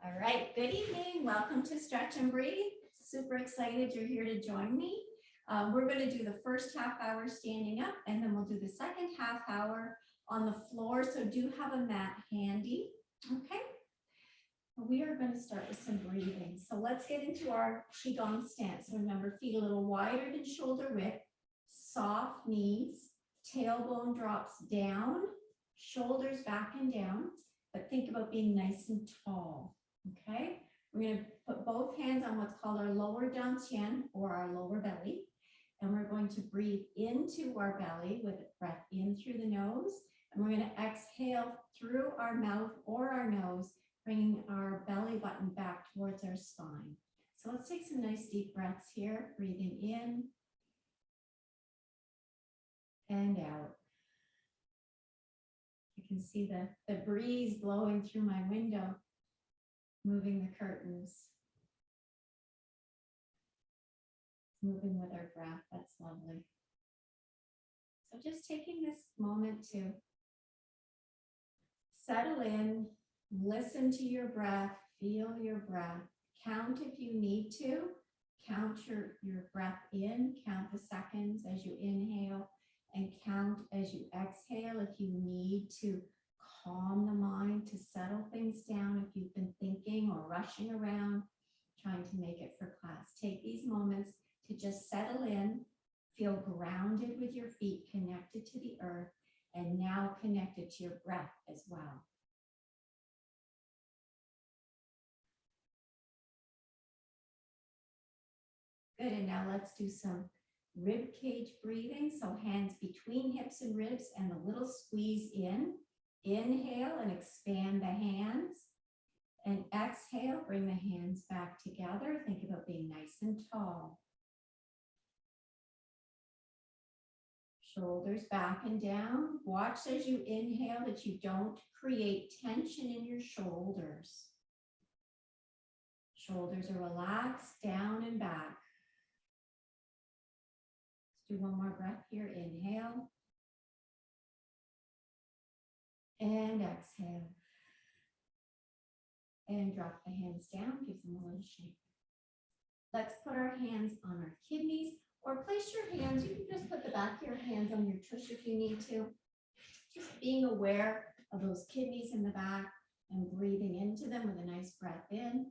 All right, good evening. Welcome to Stretch and Breathe. Super excited you're here to join me. We're going to do the first half hour standing up, and then we'll do the second half hour on the floor. So do have a mat handy. Okay. We are going to start with some breathing. So let's get into our Qigong stance. So remember, feet a little wider than shoulder width, soft knees, tailbone drops down, shoulders back and down, but think about being nice and tall. Okay, we're going to put both hands on what's called our lower dantian, or our lower belly, and we're going to breathe into our belly with a breath in through the nose, and we're going to exhale through our mouth or our nose, bringing our belly button back towards our spine. So let's take some nice deep breaths here, breathing in and out. You can see the breeze blowing through my window, moving the curtains, moving with our breath. That's lovely. So just taking this moment to settle in, listen to your breath, feel your breath, count if you need to, count your breath in, count the seconds as you inhale, and count as you exhale if you need to calm the mind, to settle things down if you've been thinking or rushing around, trying to make it for class. Take these moments to just settle in, feel grounded with your feet connected to the earth, and now connected to your breath as well. Good, and now let's do some rib cage breathing. So hands between hips and ribs and a little squeeze in. Inhale and expand the hands. And exhale, bring the hands back together. Think about being nice and tall. Shoulders back and down. Watch as you inhale that you don't create tension in your shoulders. Shoulders are relaxed, down and back. Do one more breath here. Inhale and exhale. And drop the hands down, give them a little shake. Let's put our hands on our kidneys, or place your hands, you can just put the back of your hands on your tush if you need to. Just being aware of those kidneys in the back and breathing into them with a nice breath in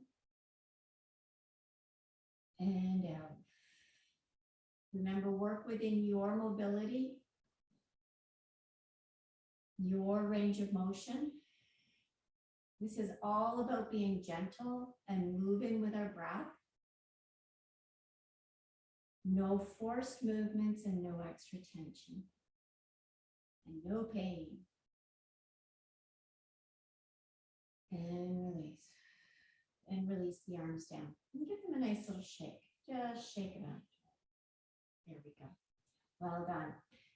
and out. Remember, work within your mobility, your range of motion. This is all about being gentle and moving with our breath. No forced movements and no extra tension. And no pain. And release. And release the arms down. And give them a nice little shake. Just shake them out. There we go. Well done.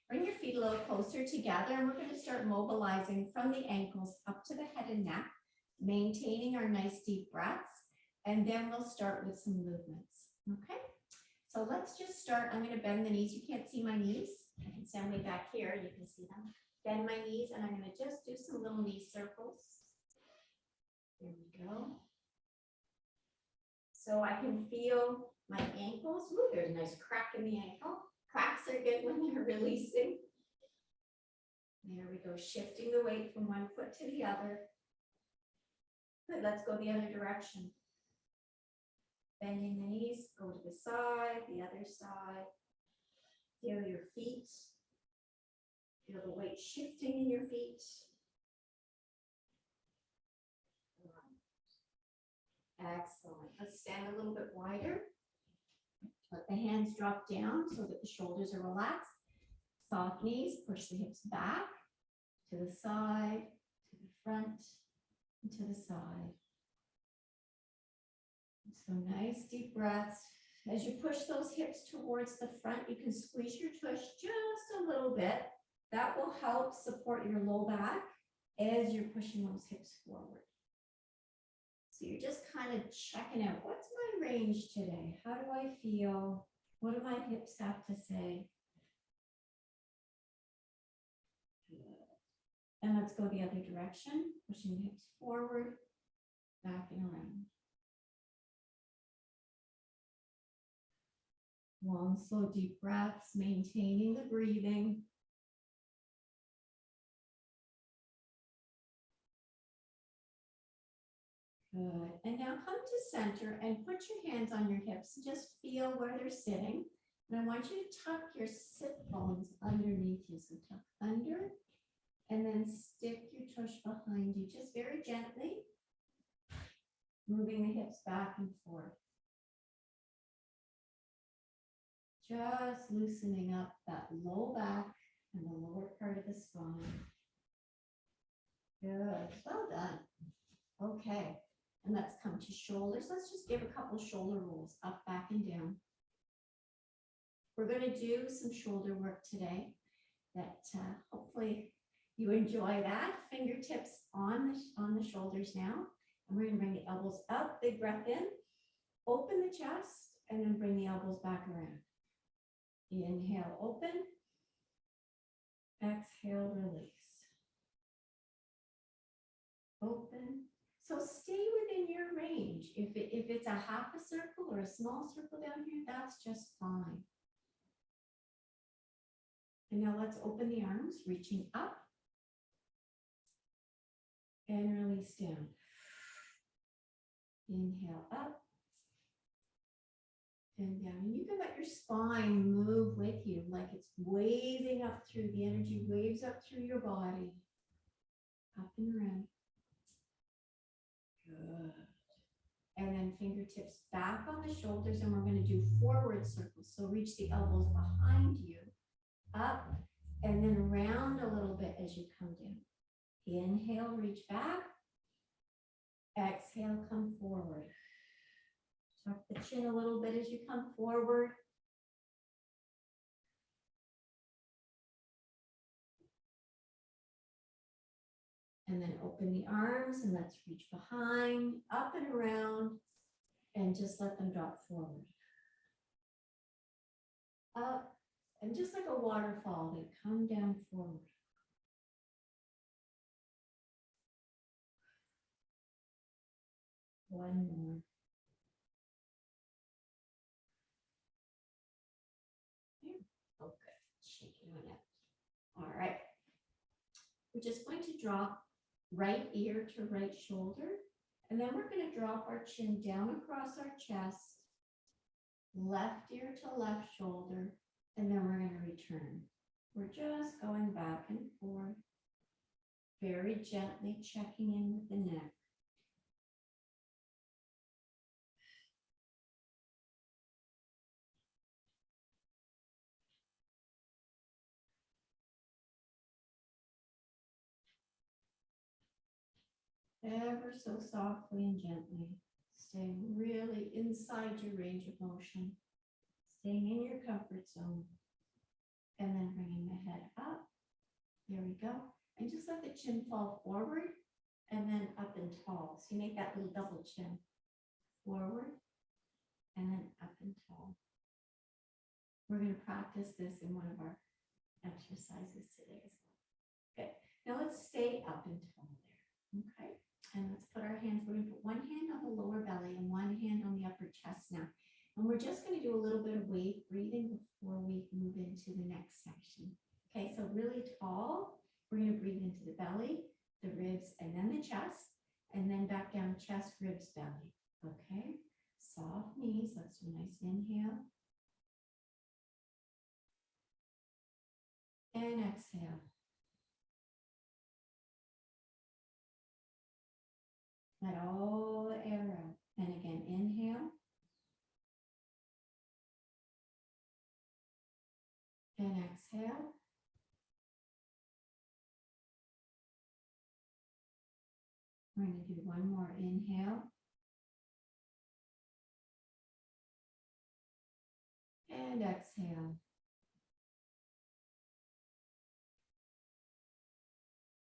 Bring your feet a little closer together, and we're going to start mobilizing from the ankles up to the head and neck, maintaining our nice deep breaths, and then we'll start with some movements. Okay? So let's just start. I'm going to bend the knees. You can't see my knees. I can stand way back here. You can see them. Bend my knees, and I'm going to just do some little knee circles. There we go. So I can feel my ankles. Ooh, there's a nice crack in the ankle. Cracks are good when they're releasing. There we go, shifting the weight from one foot to the other. Good, let's go the other direction. Bending the knees, go to the side, the other side. Feel your feet. Feel the weight shifting in your feet. Excellent. Let's stand a little bit wider. Let the hands drop down so that the shoulders are relaxed. Soft knees, push the hips back, to the side, to the front, and to the side. So nice deep breaths. As you push those hips towards the front, you can squeeze your tush just a little bit. That will help support your low back as you're pushing those hips forward. So you're just kind of checking out, what's my range today? How do I feel? What do my hips have to say? Good. And let's go the other direction, pushing the hips forward back and around. Long, slow, deep breaths, maintaining the breathing. Good. And now come to center and put your hands on your hips. Just feel where they're sitting. And I want you to tuck your sit bones underneath you. So tuck under and then stick your tush behind you, just very gently, moving the hips back and forth. Just loosening up that low back and the lower part of the spine. Good. Well done. Okay. And let's come to shoulders. Let's just give a couple shoulder rolls up, back, and down. We're going to do some shoulder work today that hopefully you enjoy that. Fingertips on the shoulders now. And we're going to bring the elbows up, big breath in, open the chest, and then bring the elbows back around. Inhale, open. Exhale, release. Open. So stay within your range. If it's a half a circle or a small circle down here, that's just fine. And now let's open the arms, reaching up and release down. Inhale up and down. And you can let your spine move with you, like it's waving up through, the energy waves up through your body, up and around. Good. And then fingertips back on the shoulders, and we're going to do forward circles. So reach the elbows behind you, up, and then around a little bit as you come down. Inhale, reach back. Exhale, come forward. Tuck the chin a little bit as you come forward. And then open the arms and let's reach behind, up and around, and just let them drop forward. Up, and just like a waterfall, they come down forward. One more. Okay, shake it on up. All right. We're just going to drop right ear to right shoulder, and then we're going to drop our chin down across our chest, left ear to left shoulder, and then we're going to return. We're just going back and forth, very gently checking in with the neck. Ever so softly and gently, staying really inside your range of motion, staying in your comfort zone, and then bringing the head up. There we go. And just let the chin fall forward and then up and tall. So you make that little double chin. Forward and then up and tall. We're going to practice this in one of our exercises today as well. Good. Now let's stay up and tall there. Okay. And let's put our hands, we're going to put one hand on the lower belly and one hand on the upper chest now. And we're just going to do a little bit of wave breathing before we move into the next section. Okay, so really tall. We're going to breathe into the belly, the ribs, and then the chest, and then back down, chest, ribs, belly. Okay, soft knees. Let's do a nice inhale. And exhale. Let all the air out. And again, inhale. And exhale. We're going to do one more inhale. And exhale.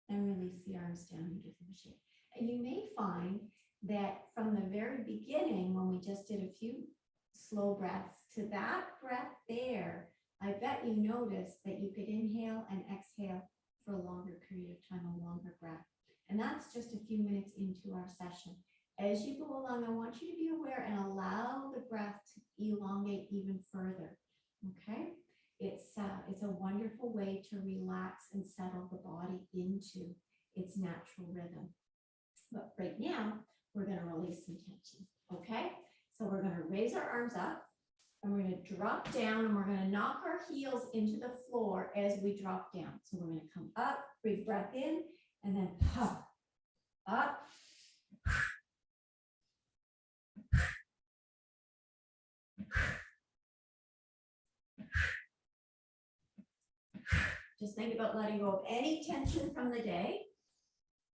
And release the arms down and give them a shake. And you may find that from the very beginning, when we just did a few slow breaths, to that breath there, I bet you noticed that you could inhale and exhale for a longer period of time, a longer breath. And that's just a few minutes into our session. As you go along, I want you to be aware and allow the breath to elongate even further. Okay? It's a wonderful way to relax and settle the body into its natural rhythm. But right now, we're going to release some tension. Okay? So we're going to raise our arms up and we're going to drop down and we're going to knock our heels into the floor as we drop down. So we're going to come up, big breath in, and then puff up. Just think about letting go of any tension from the day,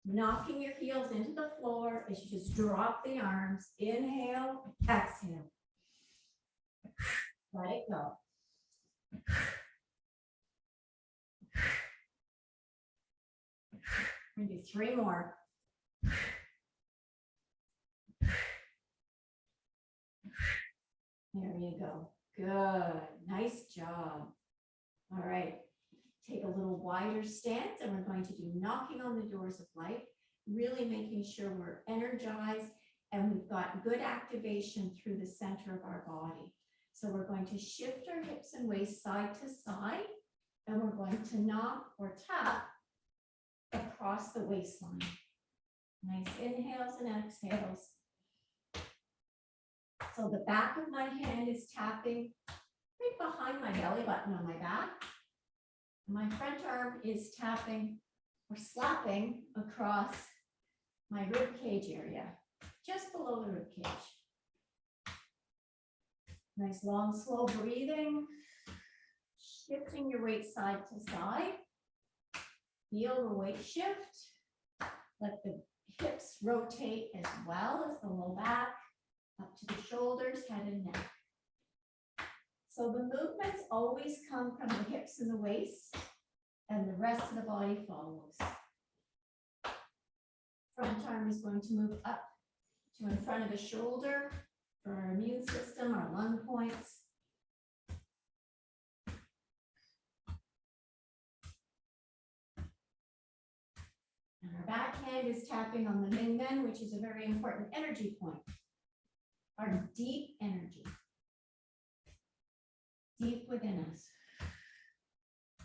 knocking your heels into the floor as you just drop the arms. Inhale, exhale. Let it go. We're going to do 3 more. There you go. Good. Nice job. All right. Take a little wider stance and we're going to do knocking on the doors of light, really making sure we're energized and we've got good activation through the center of our body. So we're going to shift our hips and waist side to side and we're going to knock or tap across the waistline. Nice inhales and exhales. So the back of my hand is tapping right behind my belly button on my back. My front arm is tapping or slapping across my rib cage area, just below the rib cage. Nice long, slow breathing, shifting your weight side to side. Feel the weight shift. Let the hips rotate as well as the low back, up to the shoulders, head and neck. So the movements always come from the hips and the waist, and the rest of the body follows. Front arm is going to move up to in front of the shoulder for our immune system, our lung points. And our back hand is tapping on the Ming Men, which is a very important energy point. Our deep energy. Deep within us.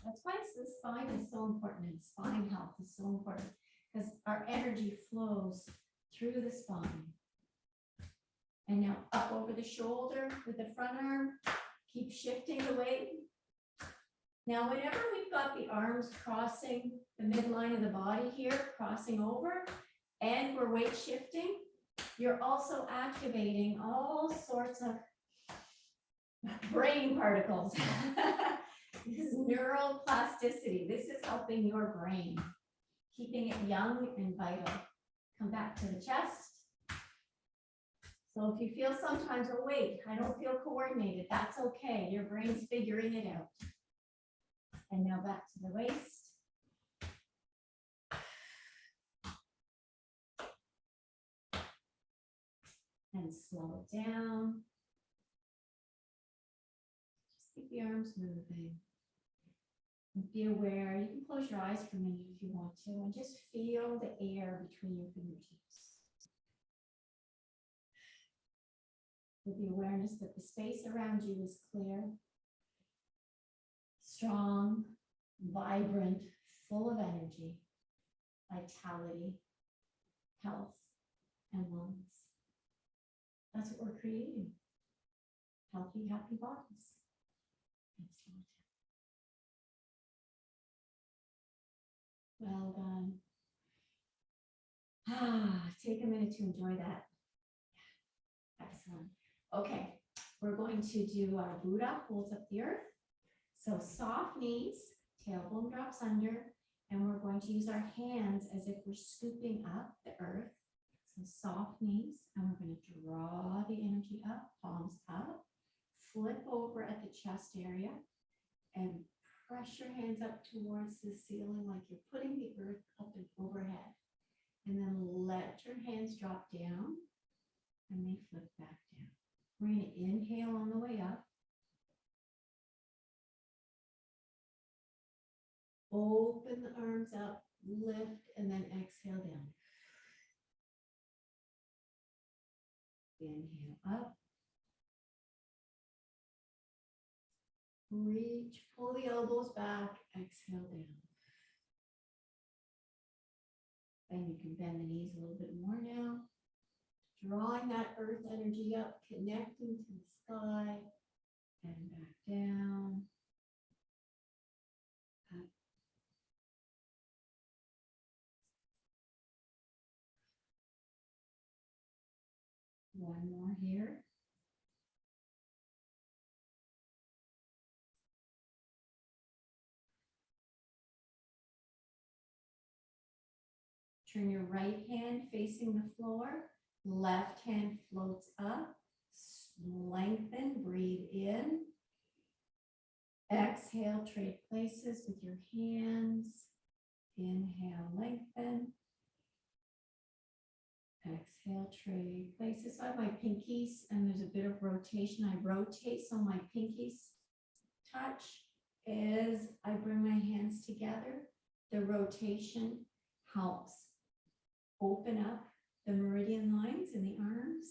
That's why the spine is so important and spine health is so important because our energy flows through the spine. And now up over the shoulder with the front arm, keep shifting the weight. Now, whenever we've got the arms crossing the midline of the body here, crossing over, and we're weight shifting, you're also activating all sorts of brain particles. This is neuroplasticity. This is helping your brain, keeping it young and vital. Come back to the chest. So if you feel sometimes, oh wait, I don't feel coordinated, that's okay. Your brain's figuring it out. And now back to the waist. And slow it down. Just keep the arms moving. And be aware, you can close your eyes for a minute if you want to, and just feel the air between your fingertips. With the awareness that the space around you is clear, strong, vibrant, full of energy, vitality, health, and wellness. That's what we're creating. Healthy, happy bodies. Excellent. Well done. Take a minute to enjoy that. Excellent. Okay, we're going to do our Buddha holds up the earth. So soft knees, tailbone drops under, and we're going to use our hands as if we're scooping up the earth. So soft knees, and we're going to draw the energy up, palms up, flip over at the chest area, and press your hands up towards the ceiling like you're putting the earth up and overhead. And then let your hands drop down, and they flip back down. We're going to inhale on the way up. Open the arms up, lift, and then exhale down. Inhale up. Reach, pull the elbows back, exhale down. And you can bend the knees a little bit more now. Drawing that earth energy up, connecting to the sky, and back down. Up. One more here. Turn your right hand facing the floor. Left hand floats up. Lengthen, breathe in. Exhale, trade places with your hands. Inhale, lengthen. Exhale, trade places. So I have my pinkies and there's a bit of rotation. I rotate so my pinkies touch as I bring my hands together. The rotation helps open up the meridian lines in the arms.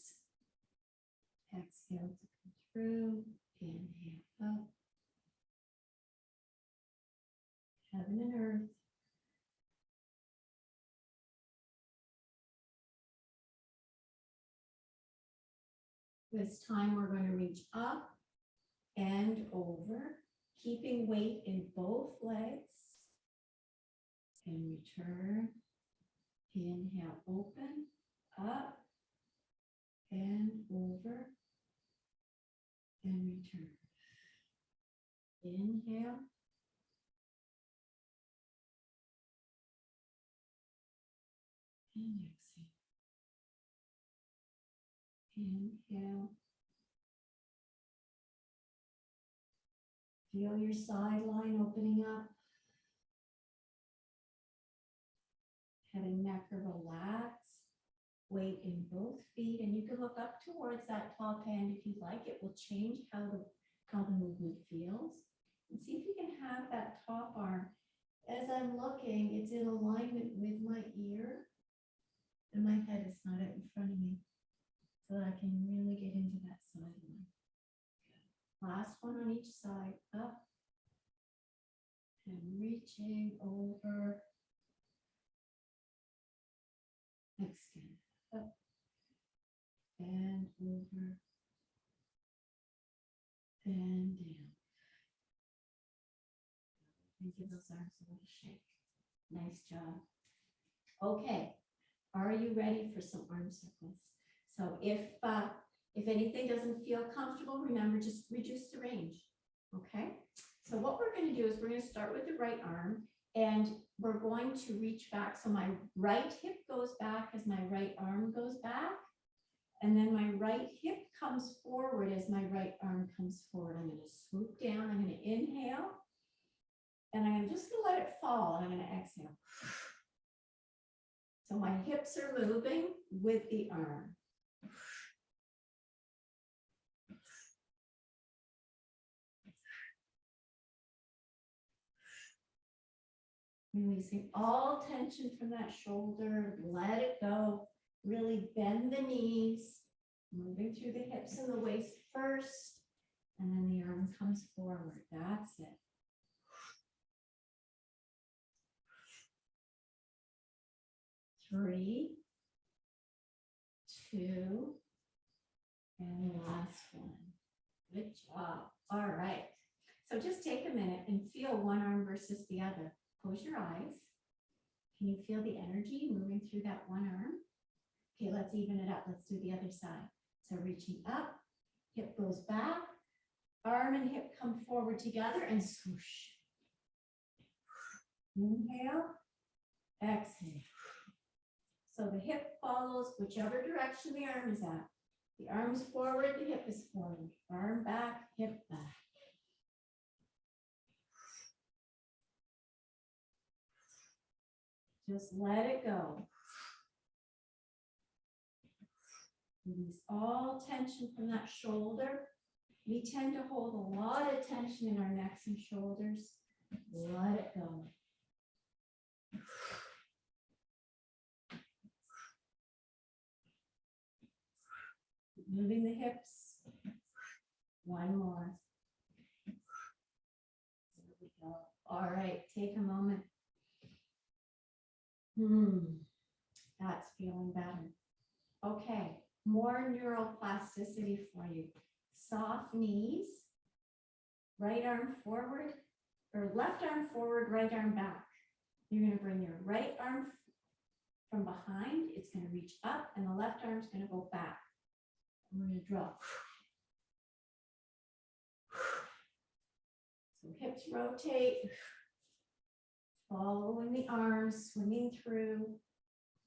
Exhale to come through. Inhale up. Heaven and earth. This time we're going to reach up and over, keeping weight in both legs. And return. Inhale, open, up, and over, and return. Inhale. And exhale. Inhale. Feel your side line opening up. Head and neck are relaxed. Weight in both feet, and you can look up towards that top hand if you'd like. It will change how the movement feels. And see if you can have that top arm. As I'm looking, it's in alignment with my ear, and my head is not out in front of me, so that I can really get into that side line. Last one on each side, up, and reaching over. Extend up and over and down. And give those arms a little shake. Nice job. Okay, are you ready for some arm circles? So if anything doesn't feel comfortable, remember, just reduce the range. Okay, so what we're going to do is we're going to start with the right arm. And we're going to reach back. So my right hip goes back as my right arm goes back. And then my right hip comes forward as my right arm comes forward. I'm going to swoop down. I'm going to inhale. And I'm just going to let it fall. And I'm going to exhale. So my hips are moving with the arm. Releasing all tension from that shoulder, let it go. Really bend the knees, moving through the hips and the waist first, and then the arm comes forward. That's it. Three, two, and the last one. Good job. All right. So just take a minute and feel one arm versus the other. Close your eyes. Can you feel the energy moving through that one arm? Okay, let's even it up. Let's do the other side. So reaching up, hip goes back, arm and hip come forward together and swoosh. Inhale, exhale. So the hip follows whichever direction the arm is at. The arm is forward, the hip is forward. Arm back, hip back. Just let it go. Release all tension from that shoulder. We tend to hold a lot of tension in our necks and shoulders. Let it go. moving the hips. One more. There we go. All right, take a moment. That's feeling better. Okay, more neuroplasticity for you. Soft knees, right arm forward, or left arm forward, right arm back. You're going to bring your right arm from behind. It's going to reach up, and the left arm is going to go back. And we're going to draw. So hips rotate, following the arms, swinging through.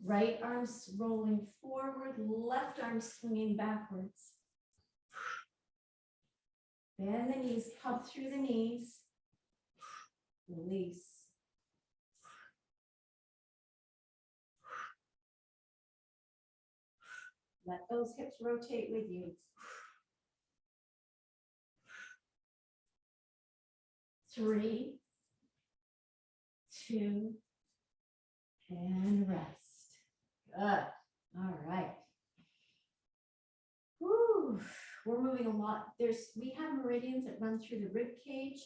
Right arm's rolling forward, left arm swinging backwards. Bend the knees, up through the knees. Release. Let those hips rotate with you. 3, 2, and rest. Good. All right. Whew. We're moving a lot. We have meridians that run through the rib cage,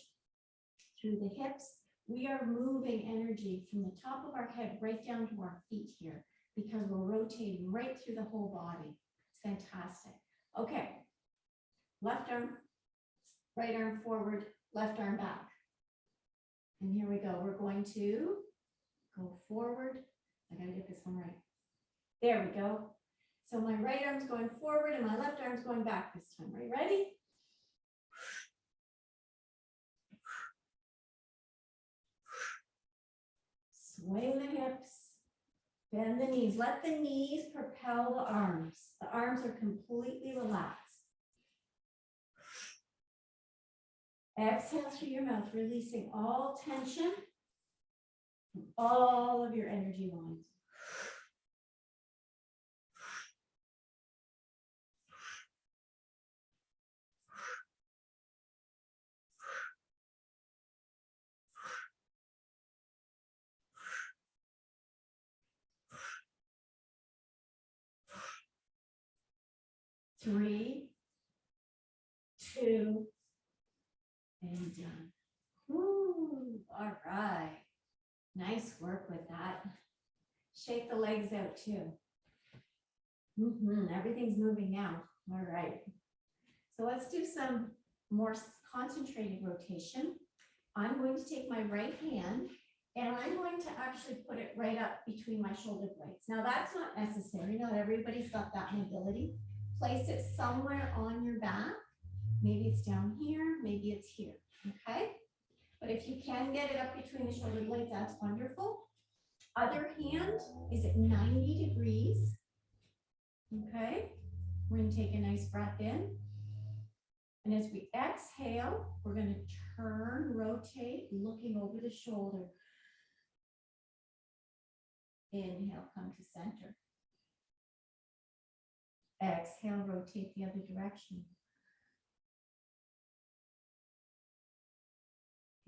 through the hips. We are moving energy from the top of our head right down to our feet here because we're rotating right through the whole body. It's fantastic. Okay. Left arm, right arm forward, left arm back. And here we go. We're going to go forward. I gotta get this one right. There we go. So my right arm's going forward and my left arm's going back this time. Are you ready? Swing the hips, bend the knees. Let the knees propel the arms. The arms are completely relaxed. Exhale through your mouth, releasing all tension from all of your energy lines. Three, 2, and done. Woo, all right. Nice work with that. Shake the legs out too. Everything's moving now. All right. So let's do some more concentrated rotation. I'm going to take my right hand and I'm going to actually put it right up between my shoulder blades. Now that's not necessary. Not everybody's got that mobility. Place it somewhere on your back. Maybe it's down here, maybe it's here, okay? But if you can get it up between the shoulder blades, that's wonderful. Other hand is at 90 degrees, okay? We're gonna take a nice breath in. And as we exhale, we're gonna turn, rotate, looking over the shoulder. Inhale, come to center. Exhale, rotate the other direction.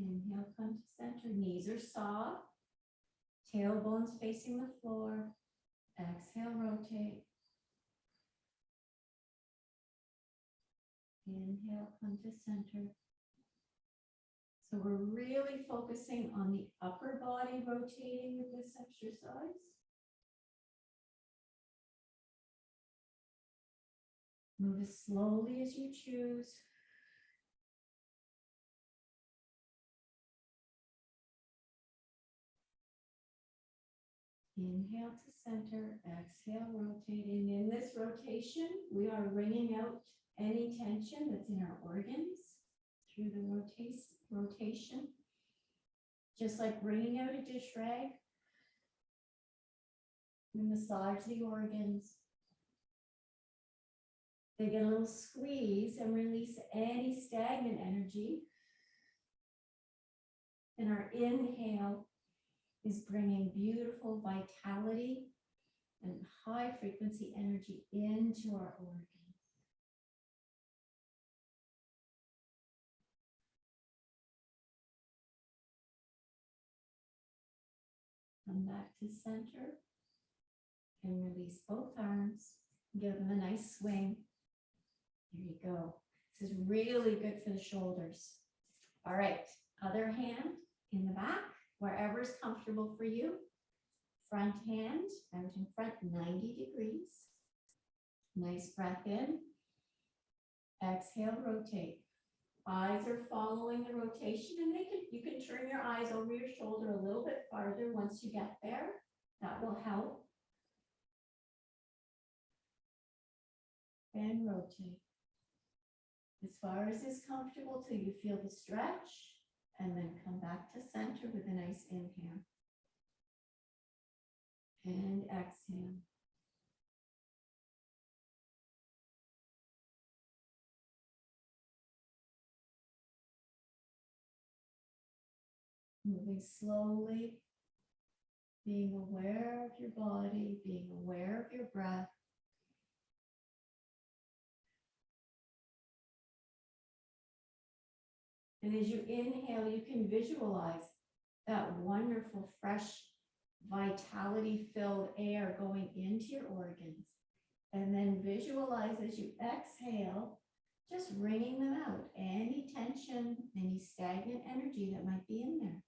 Inhale, come to center. Knees are soft. Tailbones facing the floor. Exhale, rotate. Inhale, come to center. So we're really focusing on the upper body rotating with this exercise. Move as slowly as you choose. Inhale to center, exhale, rotating. In this rotation, we are wringing out any tension that's in our organs through the rotation. Just like wringing out a dish rag, we massage the organs. They get a little squeeze and release any stagnant energy. And our inhale is bringing beautiful vitality and high frequency energy into our organs. Come back to center and release both arms. Give them a nice swing. There you go. This is really good for the shoulders. All right, other hand in the back, wherever is comfortable for you. Front hand out in front, 90 degrees. Nice breath in. Exhale, rotate. Eyes are following the rotation, and you can turn your eyes over your shoulder a little bit farther once you get there. That will help. And rotate. As far as is comfortable till you feel the stretch, and then come back to center with a nice inhale. And exhale. Moving slowly, being aware of your body, being aware of your breath. And as you inhale, you can visualize that wonderful, fresh, vitality-filled air going into your organs. And then visualize as you exhale, just wringing them out. Any tension, any stagnant energy that might be in there.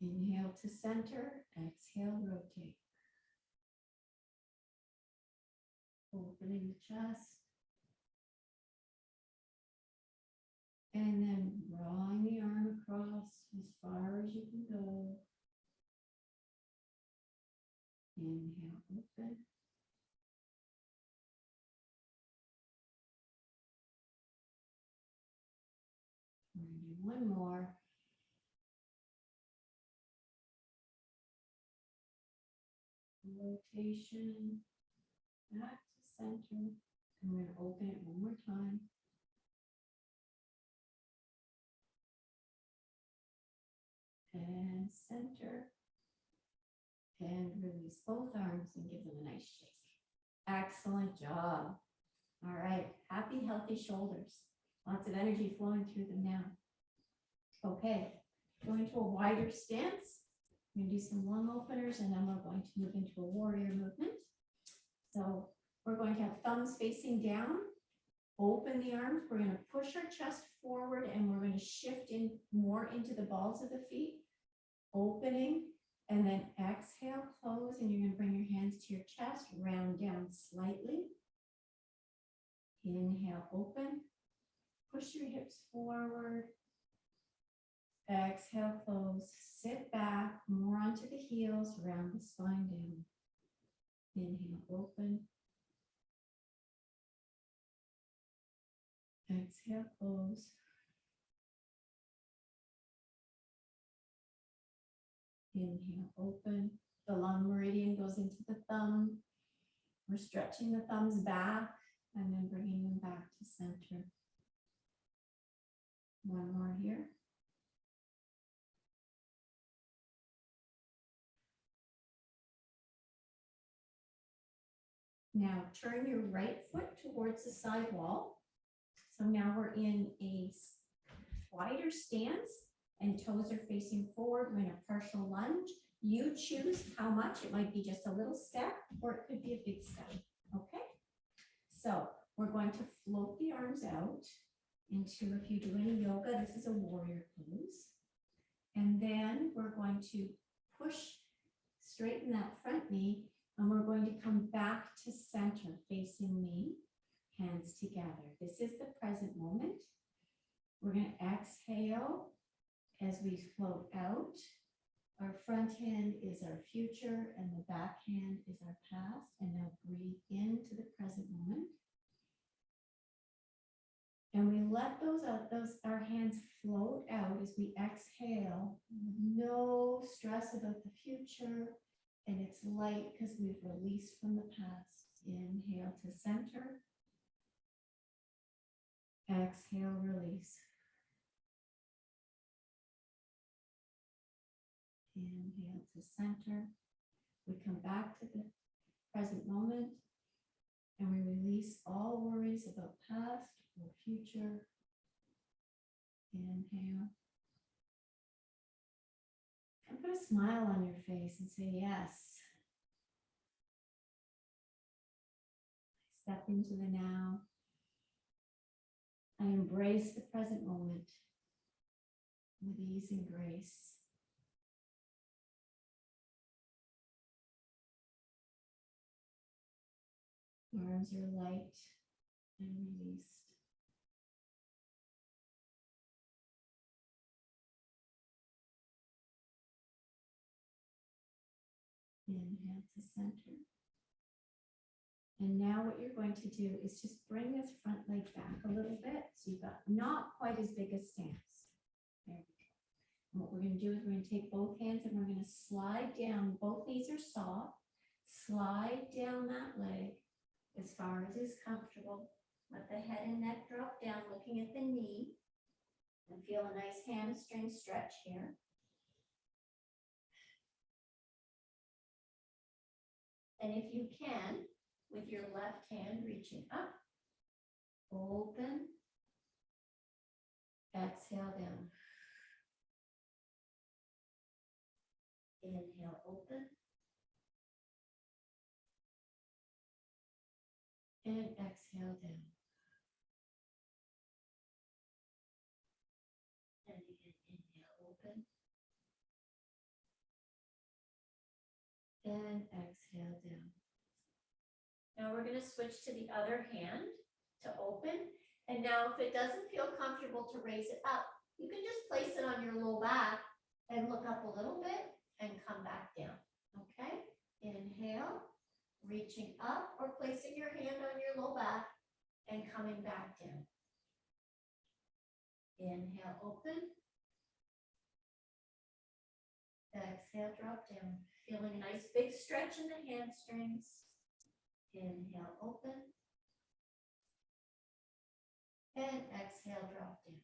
Inhale to center, exhale, rotate. Opening the chest. And then drawing the arm across as far as you can go. Inhale, open. And one more. Rotation back to center. I'm going to open it one more time. And center. And release both arms and give them a nice shake. Excellent job. All right, happy, healthy shoulders. Lots of energy flowing through them now. Okay, going to a wider stance. We're going to do some lung openers, and then we're going to move into a warrior movement. So we're going to have thumbs facing down. Open the arms. We're going to push our chest forward, and we're going to shift in more into the balls of the feet. Opening, and then exhale, close, and you're going to bring your hands to your chest, round down slightly. Inhale, open. Push your hips forward. Exhale, close. Sit back, more onto the heels, round the spine down. Inhale, open. Exhale, close. Inhale, open. The lung meridian goes into the thumb. We're stretching the thumbs back and then bringing them back to center. One more here. Now turn your right foot towards the side wall. So now we're in a wider stance and toes are facing forward. We're in a partial lunge. You choose how much. It might be just a little step or it could be a big step. Okay. So we're going to float the arms out into, if you do any yoga, this is a warrior pose. And then we're going to push, straighten that front knee, and we're going to come back to center facing me, hands together. This is the present moment. We're going to exhale as we float out. Our front hand is our future and the back hand is our past. And now breathe into the present moment. And we let our hands float out as we exhale. No stress about the future. And it's light because we've released from the past. Inhale to center. Exhale, release. Inhale to center. We come back to the present moment and we release all worries about past or future. Inhale. And put a smile on your face and say, yes. Step into the now. I embrace the present moment with ease and grace. Arms are light and released. Inhale to center. And now what you're going to do is just bring this front leg back a little bit. So you've got not quite as big a stance. There we go. And what we're going to do is we're going to take both hands and we're going to slide down. Both knees are soft. Slide down that leg as far as is comfortable. Let the head and neck drop down, looking at the knee. And feel a nice hamstring stretch here. And if you can, with your left hand reaching up, open, exhale down. Inhale, open. And exhale down. And again, inhale, open. And exhale down. Now we're going to switch to the other hand to open. And now if it doesn't feel comfortable to raise it up, you can just place it on your low back and look up a little bit and come back down. Okay? Inhale, reaching up or placing your hand on your low back and coming back down. Inhale, open. Exhale, drop down. Feeling a nice big stretch in the hamstrings. Inhale, open. And exhale, drop down.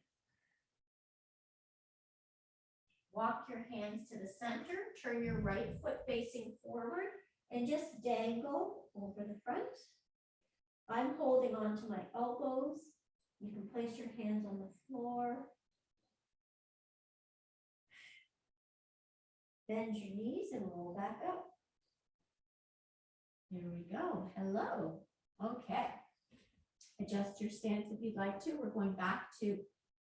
Walk your hands to the center. Turn your right foot facing forward and just dangle over the front. I'm holding on to my elbows. You can place your hands on the floor. Bend your knees and roll back up. There we go. Hello. Okay. Adjust your stance if you'd like to. We're going back to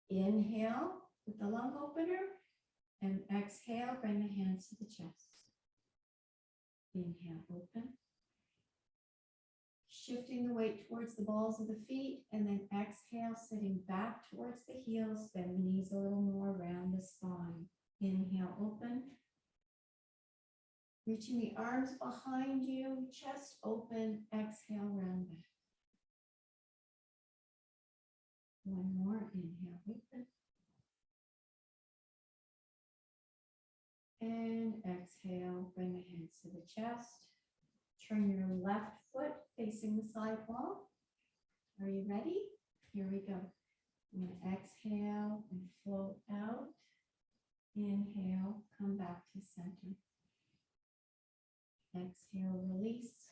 inhale with the lung opener and exhale, bring the hands to the chest. Inhale, open. Shifting the weight towards the balls of the feet and then exhale, sitting back towards the heels. Bend the knees a little more around the spine. Inhale, open. Reaching the arms behind you, chest open, exhale, round back. One more, inhale, open. And exhale, bring the hands to the chest. Turn your left foot facing the side wall. Are you ready? Here we go. I'm going to exhale and float out. Inhale, come back to center. Exhale, release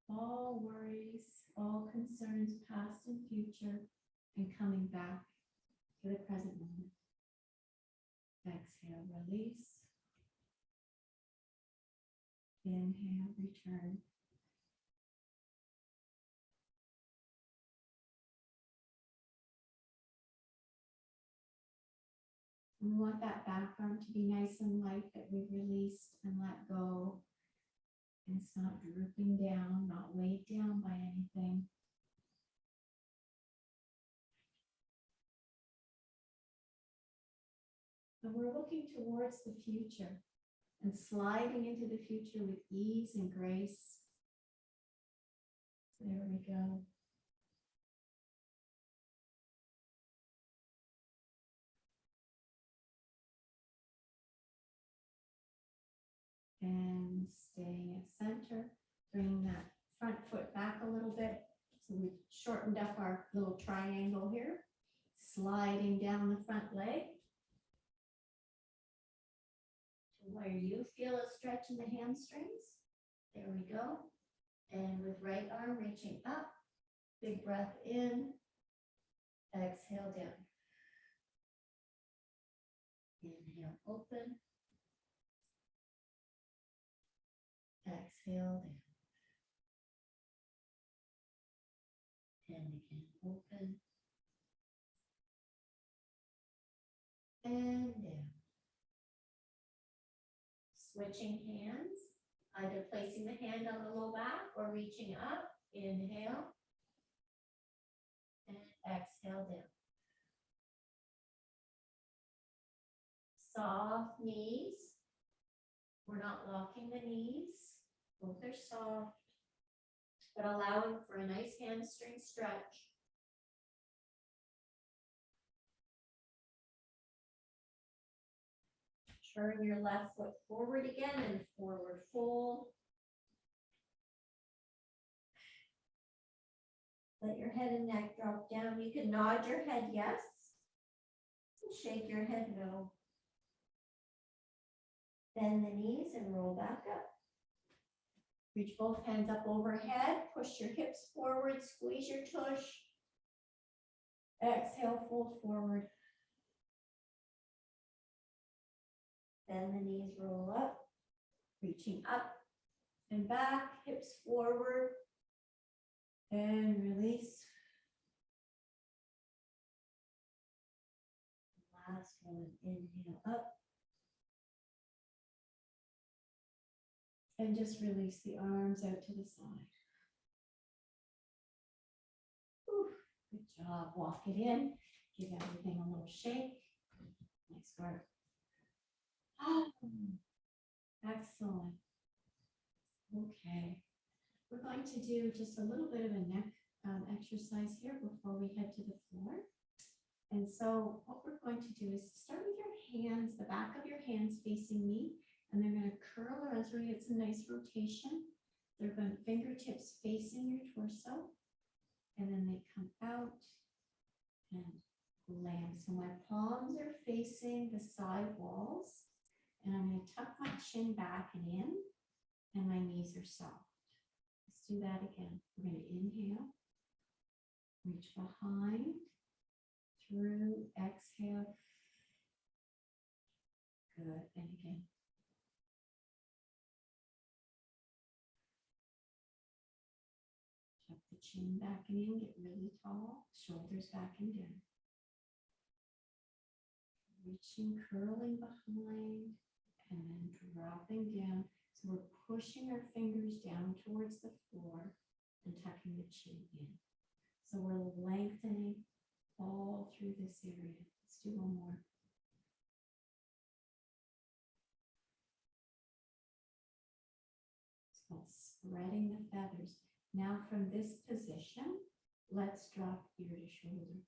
all worries, all concerns, past and future, and coming back to the present moment. Exhale, release. Inhale, return. We want that back arm to be nice and light that we've released and let go. And it's not drooping down, not weighed down by anything. And we're looking towards the future and sliding into the future with ease and grace. There we go. And staying at center, bringing that front foot back a little bit. So we've shortened up our little triangle here, sliding down the front leg to where you feel a stretch in the hamstrings. There we go. And with right arm reaching up, big breath in, exhale down. Inhale, open. Exhale down. And again, open. And down. Switching hands, either placing the hand on the low back or reaching up. Inhale. And exhale down. Soft knees. We're not locking the knees. Both are soft, but allowing for a nice hamstring stretch. Turn your left foot forward again and forward fold. Let your head and neck drop down. You can nod your head yes, and shake your head no. Bend the knees and roll back up. Reach both hands up overhead. Push your hips forward. Squeeze your tush. Exhale, fold forward. Bend the knees, roll up. Reaching up and back. Hips forward. And release. Last one. Inhale up. And just release the arms out to the side. Whew, good job. Walk it in. Give everything a little shake. Nice work. Oh, excellent. Okay. We're going to do just a little bit of a neck exercise here before we head to the floor. And so what we're going to do is start with your hands, the back of your hands facing me. And they're going to curl around so we get some nice rotation. They're going to fingertips facing your torso. And then they come out and land. So my palms are facing the side walls. And I'm going to tuck my chin back and in. And my knees are soft. Let's do that again. We're going to inhale. Reach behind. Through. Exhale. Good. And again. The chin back and in, get really tall, shoulders back and down. Reaching, curling behind, and then dropping down. So we're pushing our fingers down towards the floor and tucking the chin in. So we're lengthening all through this area. Let's do one more. It's called spreading the feathers. Now from this position, let's drop ear to shoulder.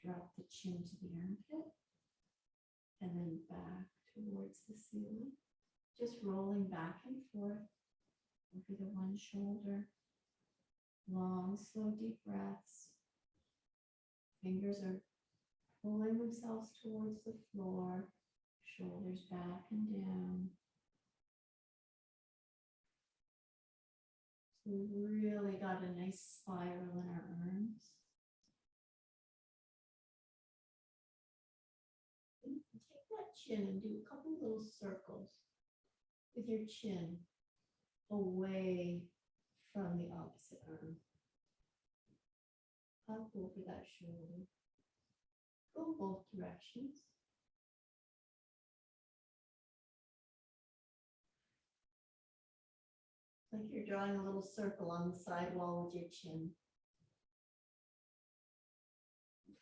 Drop the chin to the armpit and then back towards the ceiling. Just rolling back and forth over the one shoulder. Long, slow, deep breaths. Fingers are pulling themselves towards the floor. Shoulders back and down. So we really got a nice spiral in our arms. And take that chin and do a couple little circles with your chin away from the opposite arm. Up over that shoulder. Go both directions. Like you're drawing a little circle on the side wall with your chin.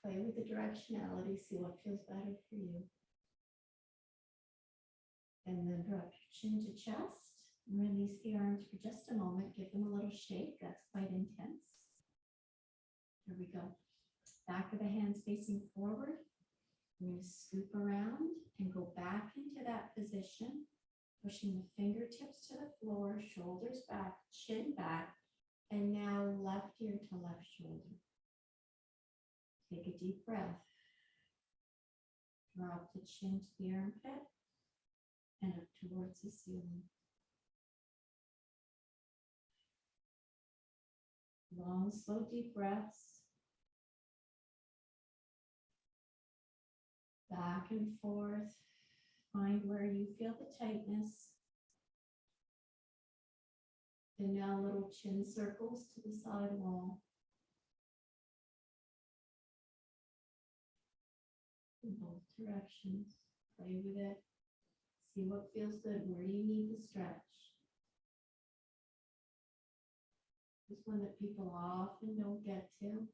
Play with the directionality, see what feels better for you. And then drop your chin to chest. Release the arms for just a moment. Give them a little shake. That's quite intense. Here we go. Back of the hands facing forward. We're going to scoop around and go back into that position. Pushing the fingertips to the floor, shoulders back, chin back, and now left ear to left shoulder. Take a deep breath. Drop the chin to the armpit and up towards the ceiling. Long, slow, deep breaths. Back and forth. Find where you feel the tightness. And now little chin circles to the side wall. In both directions. Play with it. See what feels good. Where do you need to stretch? This one that people often don't get to.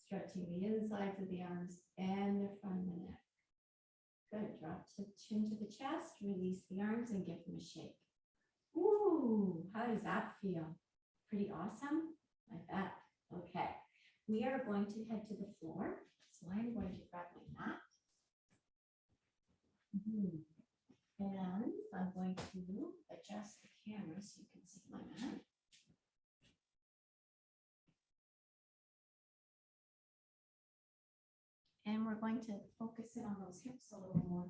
Stretching the insides of the arms and the front of the neck. Good. Drop the chin to the chest. Release the arms and give them a shake. Ooh, how does that feel? Pretty awesome? I bet. Okay. We are going to head to the floor. So I'm going to grab my mat. And I'm going to adjust the camera so you can see my mat. And we're going to focus in on those hips a little more.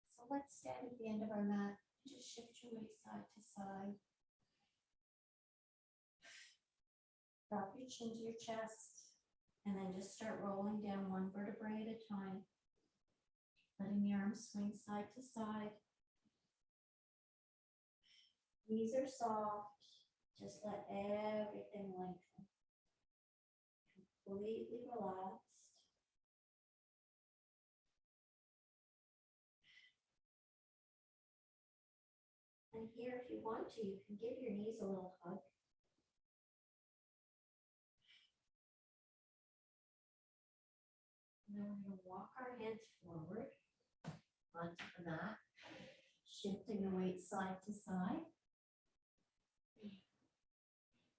So let's stand at the end of our mat. Just shift your weight side to side. Drop your chin to your chest. And then just start rolling down one vertebrae at a time. Letting the arms swing side to side. Knees are soft. Just let everything lengthen. Completely relaxed. And here, if you want to, you can give your knees a little hug. And then we're going to walk our hands forward onto the mat, shifting the weight side to side.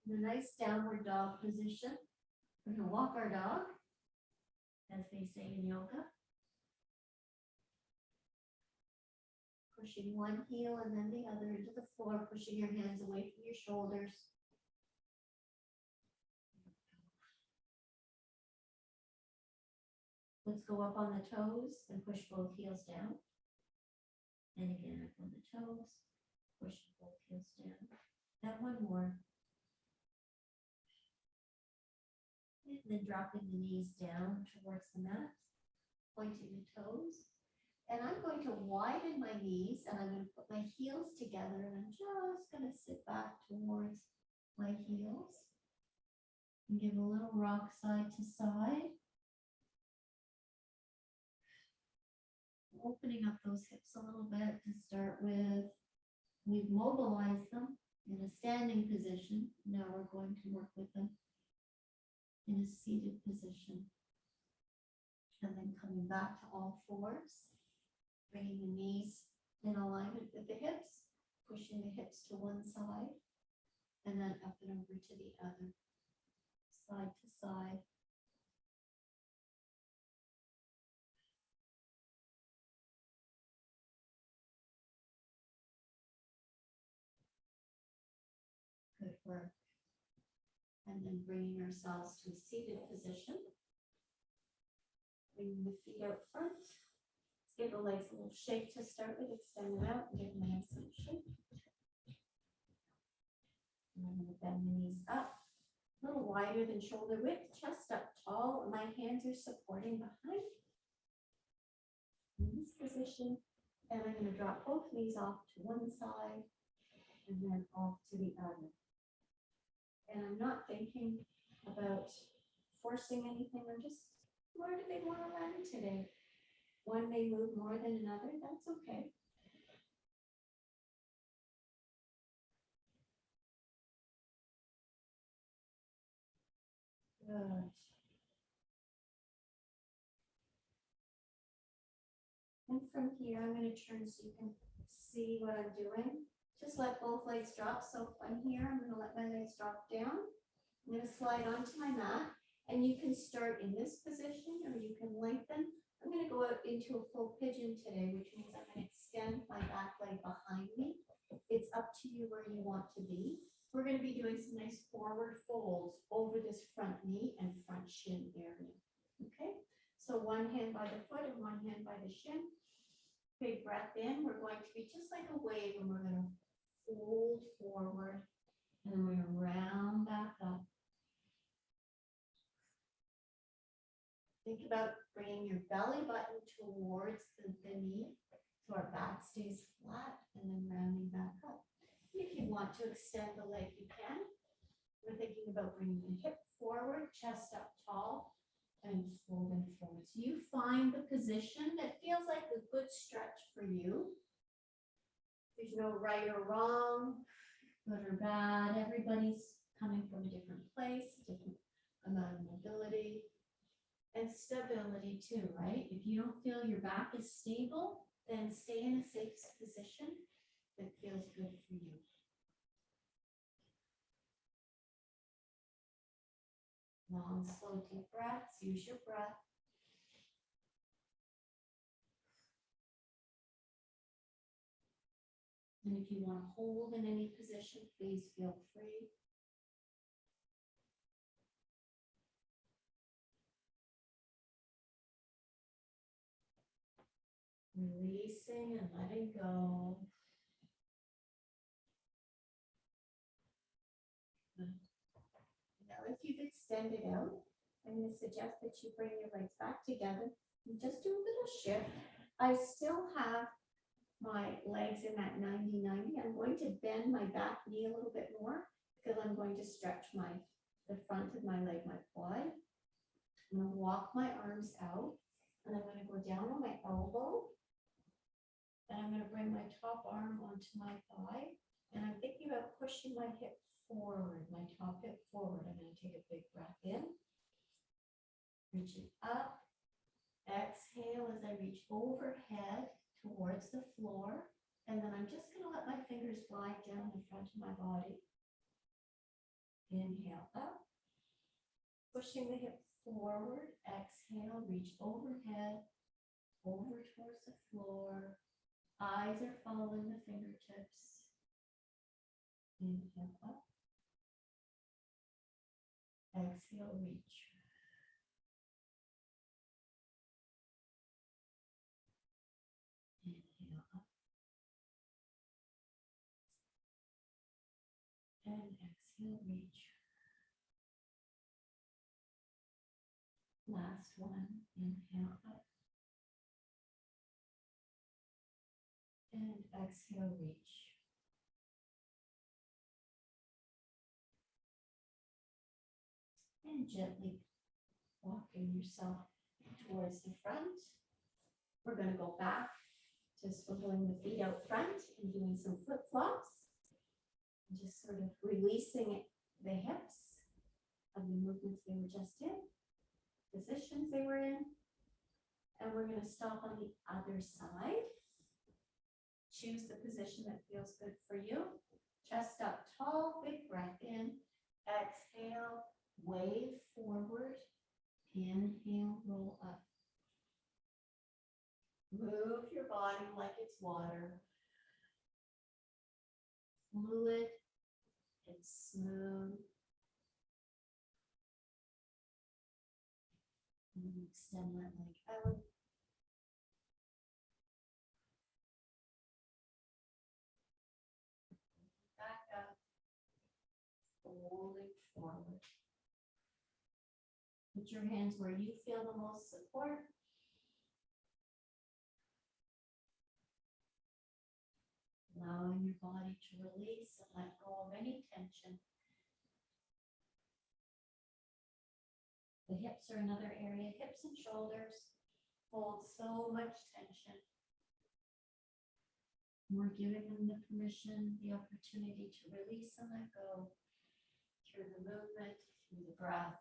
In a nice downward dog position. We're going to walk our dog, as they say in yoga. Pushing one heel and then the other into the floor, pushing your hands away from your shoulders. Let's go up on the toes and push both heels down. And again, up on the toes, push both heels down. And one more. And then dropping the knees down towards the mat, pointing the toes. And I'm going to widen my knees and I'm going to put my heels together and I'm just going to sit back towards my heels and give a little rock side to side. Opening up those hips a little bit to start with. We've mobilized them in a standing position. Now we're going to work with them in a seated position. And then coming back to all fours. Bringing the knees in alignment with the hips, pushing the hips to one side, and then up and over to the other, side to side. Good work. And then bringing ourselves to a seated position. Bringing the feet out front. Give the legs a little shake to start with, extend them out, and give them a nice little shake. And I'm going to bend the knees up, a little wider than shoulder width, chest up tall, and my hands are supporting behind. In this position, and I'm going to drop both knees off to one side, and then off to the other. And I'm not thinking about forcing anything, I'm just, where do they want to land today? One may move more than another, that's okay. Good. And from here, I'm going to turn so you can see what I'm doing. Just let both legs drop. So if I'm here, I'm going to let my legs drop down. I'm going to slide onto my mat, and you can start in this position or you can lengthen. I'm going to go out into a full pigeon today, which means I'm going to extend my back leg behind me. It's up to you where you want to be. We're going to be doing some nice forward folds over this front knee and front shin area. Okay, so one hand by the foot and one hand by the shin. Big breath in. We're going to be just like a wave, and we're going to fold forward, and then we're going to round back up. Think about bringing your belly button towards the knee so our back stays flat, and then rounding back up. If you want to extend the leg, you can. We're thinking about bringing the hip forward, chest up tall, and folding forward. So you find the position that feels like a good stretch for you. There's no right or wrong, good or bad. Everybody's coming from a different place, different amount of mobility and stability too, right? If you don't feel your back is stable, then stay in a safe position that feels good for you. Long, slow, deep breaths. Use your breath. And if you want to hold in any position, please feel free. Releasing and letting go. Now, if you've extended out, I'm going to suggest that you bring your legs back together and just do a little shift. I still have my legs in that 90-90. I'm going to bend my back knee a little bit more because I'm going to stretch the front of my leg, my quad. I'm going to walk my arms out, and I'm going to go down on my elbow, and I'm going to bring my top arm onto my thigh, and I'm thinking about pushing my hip forward, my top hip forward. I'm going to take a big breath in, reaching up, exhale as I reach overhead towards the floor, and then I'm just going to let my fingers glide down the front of my body. Inhale up, pushing the hip forward, exhale, reach overhead, over towards the floor. Eyes are following the fingertips. Inhale up, exhale, reach. Inhale up. And exhale, reach. Last one, inhale up. And exhale, reach. And gently walking yourself towards the front. We're going to go back to swiveling the feet out front and doing some flip-flops. Just sort of releasing the hips of the movements they were just in, positions they were in. And we're going to stop on the other side. Choose the position that feels good for you. Chest up tall, big breath in. Exhale, wave forward. Inhale, roll up. Move your body like it's water. Fluid and smooth. And extend that leg out. Back up. Folding forward. Put your hands where you feel the most support. Allowing your body to release and let go of any tension. The hips are another area. Hips and shoulders hold so much tension. We're giving them the permission, the opportunity to release and let go through the movement, through the breath,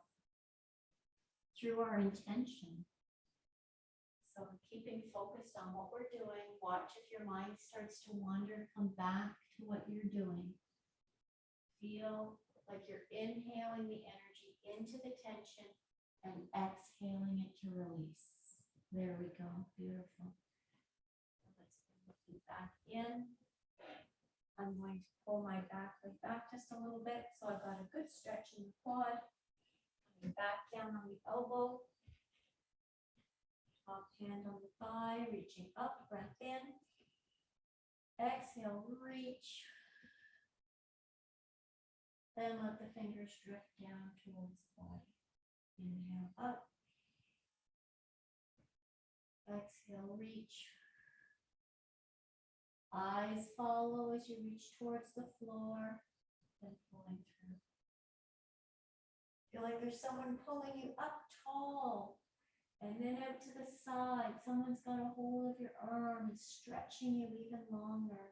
through our intention. So keeping focused on what we're doing. Watch if your mind starts to wander, come back to what you're doing. Feel like you're inhaling the energy into the tension and exhaling it to release. There we go. Beautiful. Let's bring the feet back in. I'm going to pull my back leg back just a little bit. So I've got a good stretch in the quad. Coming back down on the elbow. Top hand on the thigh, reaching up, breath in. Exhale, reach. Then let the fingers drift down towards the body. Inhale up. Exhale, reach. Eyes follow as you reach towards the floor, then pulling through. Feel like there's someone pulling you up tall and then out to the side. Someone's got a hold of your arm and stretching you even longer.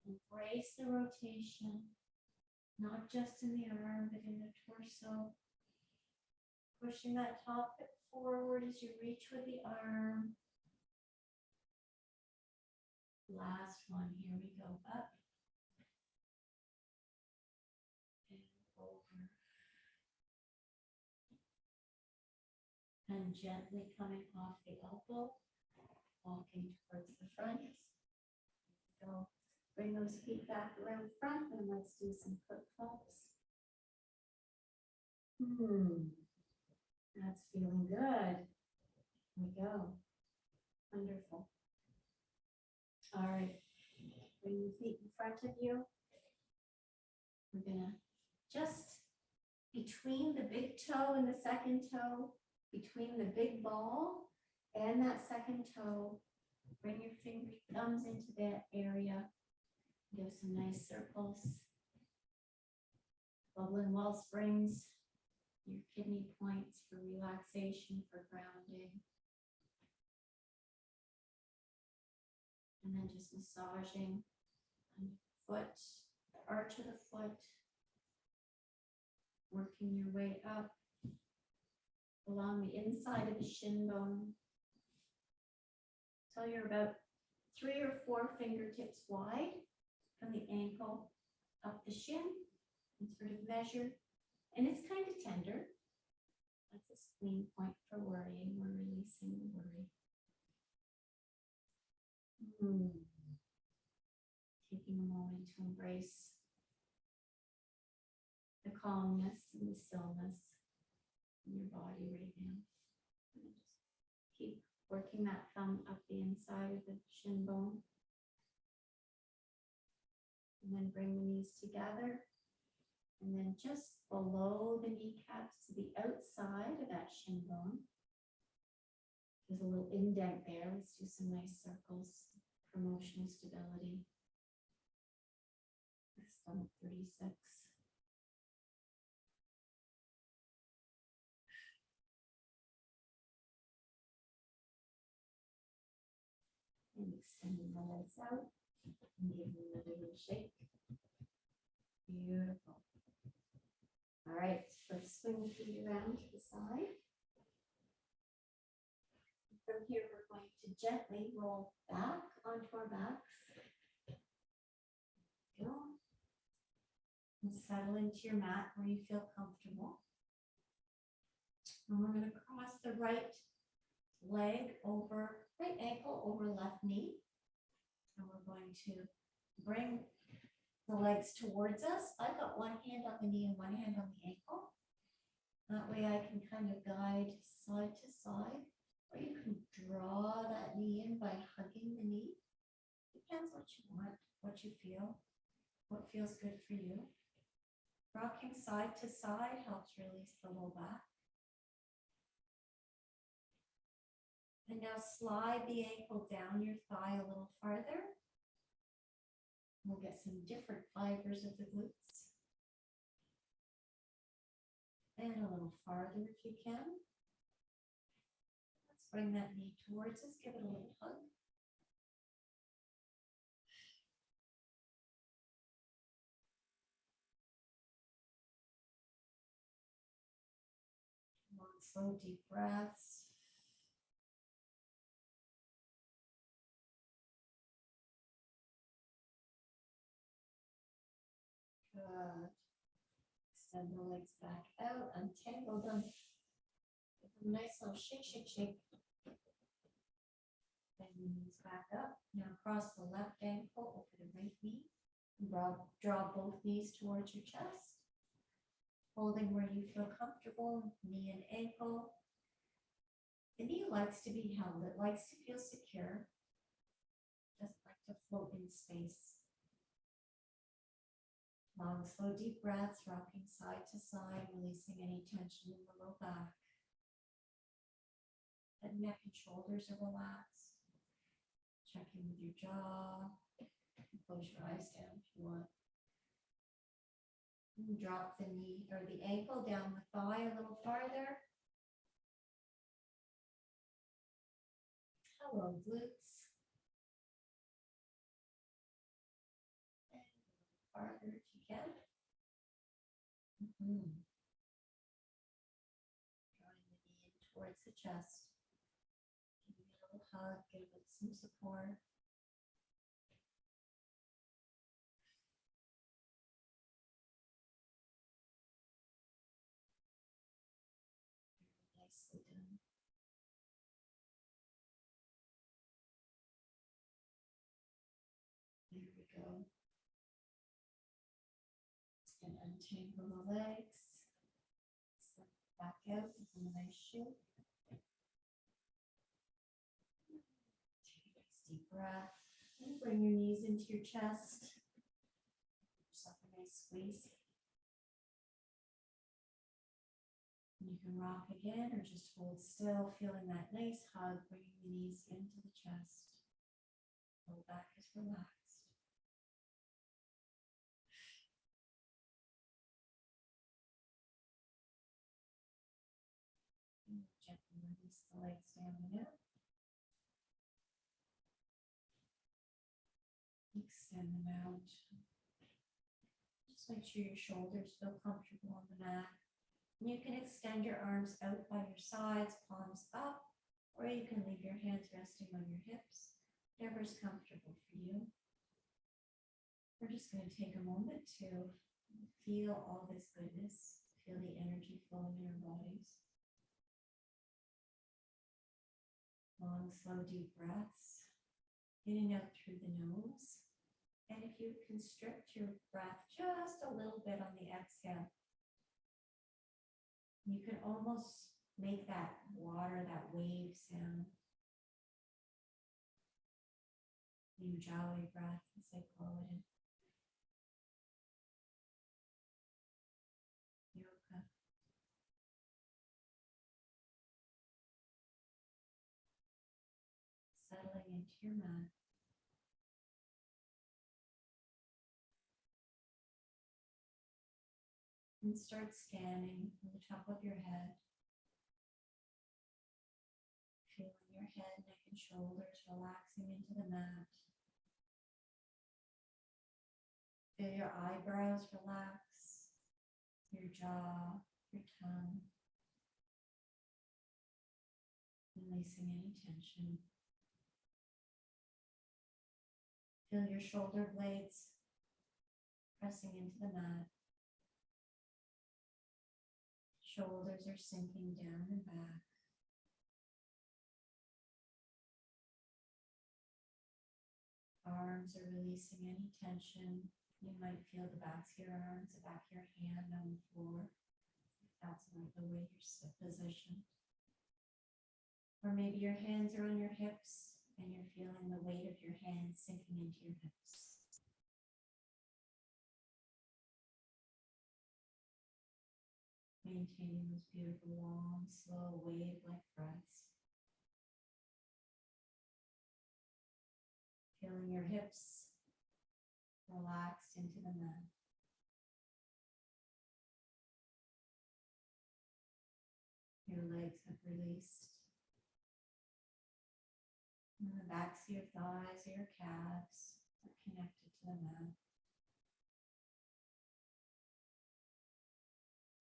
Embrace the rotation, not just in the arm, but in the torso. Pushing that top hip forward as you reach with the arm. Last one, here we go, up and over. And gently coming off the elbow, walking towards the front. So bring those feet back around front and let's do some flip-flops. That's feeling good. Here we go. Wonderful. All right. Bring your feet in front of you. We're gonna just between the big toe and the second toe, between the big ball and that second toe, bring your finger thumbs into that area. Give some nice circles. Bubbling well springs, your kidney points for relaxation, for grounding. And then just massaging on the foot, the arch of the foot, working your way up along the inside of the shin bone till you're about 3 or 4 fingertips wide from the ankle up the shin and sort of measure. And it's kind of tender. That's a spleen point for worrying. We're releasing the worry. Taking a moment to embrace the calmness and the stillness in your body right now. And just keep working that thumb up the inside of the shin bone. And then bring the knees together. And then just below the kneecaps to the outside of that shin bone. There's a little indent there. Let's do some nice circles for emotional stability. Stomach 36. And extending the legs out and giving another little shake. Beautiful. All right, let's swing the feet around to the side. From here, we're going to gently roll back onto our backs. Go. And settle into your mat where you feel comfortable. And we're going to cross the right leg over, right ankle over left knee. And we're going to bring the legs towards us. I've got one hand on the knee and one hand on the ankle. That way I can kind of guide side to side. Or you can draw that knee in by hugging the knee. Depends what you want, what you feel, what feels good for you. Rocking side to side helps release the low back. And now slide the ankle down your thigh a little farther. We'll get some different fibers of the glutes. And a little farther if you can. Let's bring that knee towards us. Give it a little hug. Long, slow, deep breaths. Good. Extend the legs back out, untangle them. Give them a nice little shake, shake, shake. Bring the knees back up. Now cross the left ankle over the right knee. Draw both knees towards your chest. Holding where you feel comfortable, knee and ankle. The knee likes to be held. It likes to feel secure. Doesn't like to float in space. Long, slow, deep breaths, rocking side to side, releasing any tension in the low back. The neck and shoulders are relaxed. Check in with your jaw. Close your eyes down if you want. And drop the knee or the ankle down the thigh a little farther. Hello, glutes. And farther if you can. Drawing the knee in towards the chest. Give it a little hug, give it some support. Nicely done. There we go. Just going to untangle the legs. Slip back out with a nice shape. Take a nice deep breath. And bring your knees into your chest. Give yourself a nice squeeze. And you can rock again or just hold still, feeling that nice hug, bringing the knees into the chest. Low back is relaxed. And gently release the legs down and out. Extend them out. Just make sure your shoulders feel comfortable on the mat. And you can extend your arms out by your sides, palms up, or you can leave your hands resting on your hips, whatever is comfortable for you. We're just going to take a moment to feel all this goodness, feel the energy flowing in our bodies. Long, slow, deep breaths, in and out through the nose. And if you constrict your breath just a little bit on the exhale, you can almost make that water, that wave sound. Ujjayi breath, as they call it in yoga. Settling into your mat. And start scanning from the top of your head. Feeling your head, neck, and shoulders relaxing into the mat. Feel your eyebrows relax, your jaw, your tongue. Releasing any tension. Feel your shoulder blades pressing into the mat. Shoulders are sinking down and back. Arms are releasing any tension. You might feel the backs of your arms, the back of your hand on the floor. If that's not the way you're positioned. Or maybe your hands are on your hips and you're feeling the weight of your hands sinking into your hips. Maintaining those beautiful, long, slow, wave-like breaths. Feeling your hips relaxed into the mat. Your legs have released. And the backs of your thighs, your calves are connected to the mat.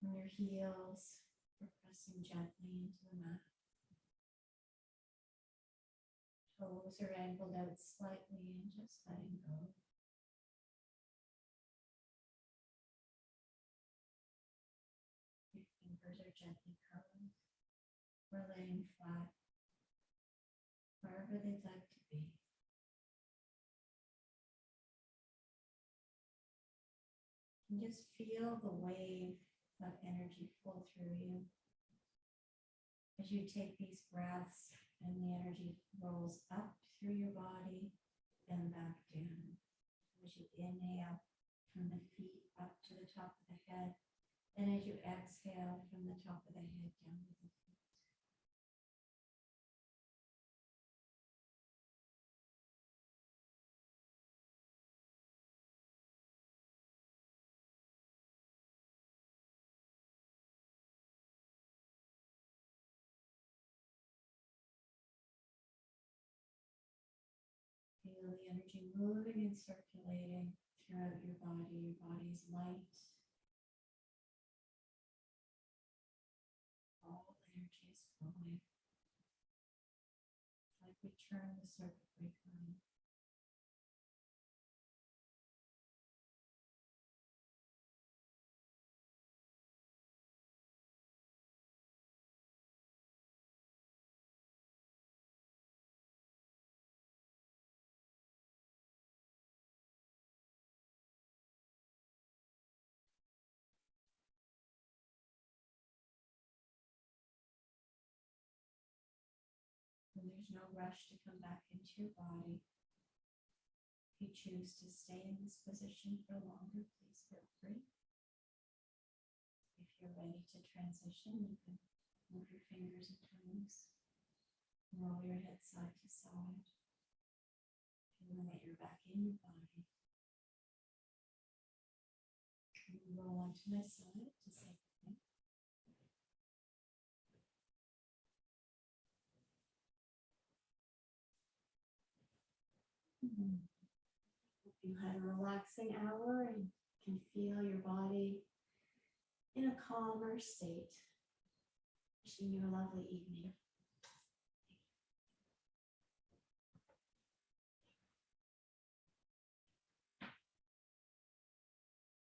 And your heels are pressing gently into the mat. Toes are angled out slightly and just letting go. Your fingers are gently curled or laying flat, wherever they'd like to be. And just feel the wave of energy flow through you. As you take these breaths and the energy rolls up through your body and back down. As you inhale from the feet up to the top of the head, and as you exhale from the top of the head down to the feet. Feel the energy moving and circulating throughout your body. Your body's light. All energy is flowing. It's like we turn the circuit breaker on. And there's no rush to come back into your body. If you choose to stay in this position for longer, please feel free. If you're ready to transition, you can move your fingers and toes, roll your head side to side, feeling that you're back in your body. And roll onto my side to say goodnight. Hope you had a relaxing hour and can feel your body in a calmer state. Wishing you a lovely evening.